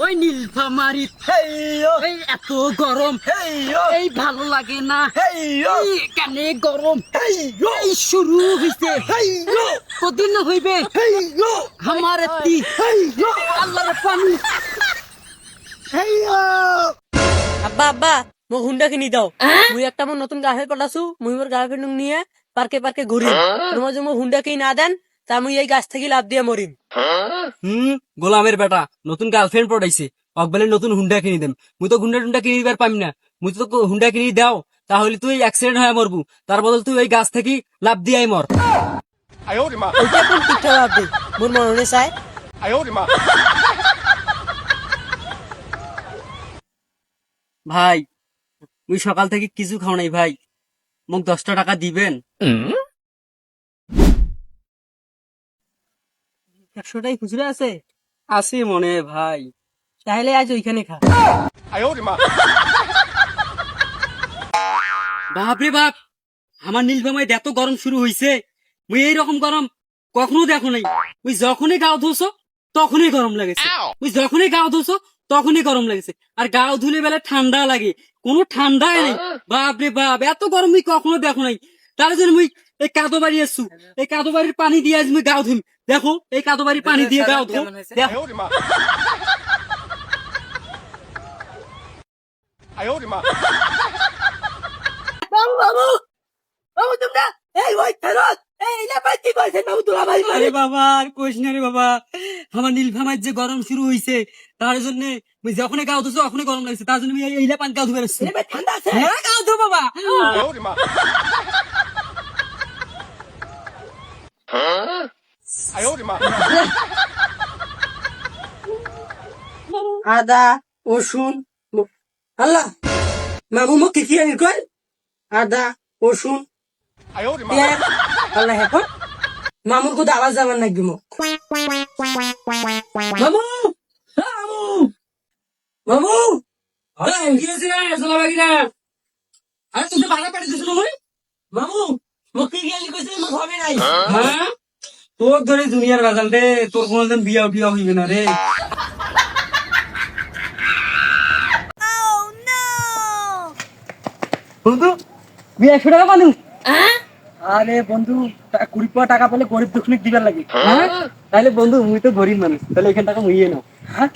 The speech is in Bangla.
ওই নীলফামারী এই এত গরম এই ভালো লাগে না এই কেন গরম এই শুরু হইছে কদিন হইবে আমার আল্লাহর পানি আব্বা আব্বা মোক হুন্ডা কিনি দাও মুই একটা মোর নতুন গার্লফ্রেন্ড পটাছো মুই মোর গার্লফ্রেন্ড নিয়ে পার্কে পার্কে ঘুরি তোমার যদি হুন্ডা কিনি না দেন তা মুই এই গাছ থেকে লাভ দিয়ে মরিম। গোলামের বেটা নতুন গার্লফ্রেন্ড পড়াইছে অকবেলে নতুন হুন্ডা কিনে দেম মুই তো হুন্ডা টুন্ডা কিনে দিবার পামি না মুই তো হুন্ডা কিনে দাও তাহলে তুই অ্যাক্সিডেন্ট হয়ে মরবু তার বদল তুই ওই গাছ থেকে লাভ দিয়ে মর। ওইটা কোন পিঠা লাভ দে মোর মনে চায় ভাই মুই সকাল থেকে কিছু খাও নাই ভাই মোক 10টা টাকা দিবেন? 100টাই খুচরা আছে আছে মনে হয় ভাই। তাহলে আজ ওইখানে খা। বাপরে বাপ আমার নীলফামারীতে এত গরম শুরু হইছে মুই এইরকম গরম কখনো দেখো নাই। ওই যখনই গাও ধোছো তখনই গরম লাগেছে ওই যখনই গাও ধোছো তখনই গরম লাগেছে আর গাও ধুলে বেলা ঠান্ডা লাগে কোনো ঠান্ডাই নেই। বাপরে বাপ এত গরম মুই কখনো দেখো নাই। তার জন্য মুই এই কাদো বাড়ি এসছু এই কাদো বাড়ির পানি দিয়ে আজ মুই গাও ধুম। দেখো এই কাদো বাড়ির পানি দিয়ে গাও ধুম দেখো। বাবু বাবু বাবু তোমরা এই ওই ফেরত এই লাপাই কি কইছেন বাবু তোরা ভাই আরে বাবা আর কইস না রে বাবা আমার নীলফামারীর যে গরম শুরু হইছে তার জন্য মুই যখনই গাও ধুছো তখনই গরম লাগছে তার জন্য এইলা পানি গাও ধুবে আসছি। ঠান্ডা আছে হ্যাঁ গাও ধো বাবা। আদা রসুন আল্লাহ মামু মোক কি আনি কই আদা রসুন পেঁয়াজ আল্লাহ হেফর মামুর কোথাও আওয়াজ যাবার নাকি মোক মামু মামু মামু আরে কি হইছে রে সোলা বাগিরা? আরে তুই ভাড়া পাড়ি দিছ না মুই? মামু মোক কি আনি কইছে মোক হবে নাই হ্যাঁ তোর ধরে দুনিয়ার বাজাল রে তোর কোনদিন বিয়া উঠিয়া হইবে না রে। বন্ধু বিয়া 100 টাকা পানু? আরে বন্ধু 20 টাকা পেলে গরিব দুঃখনিক দিবার লাগে। হ্যাঁ তাহলে বন্ধু মুই তো গরিব মানুষ তাহলে এখান টাকা মুইয়ে নাও। হ্যাঁ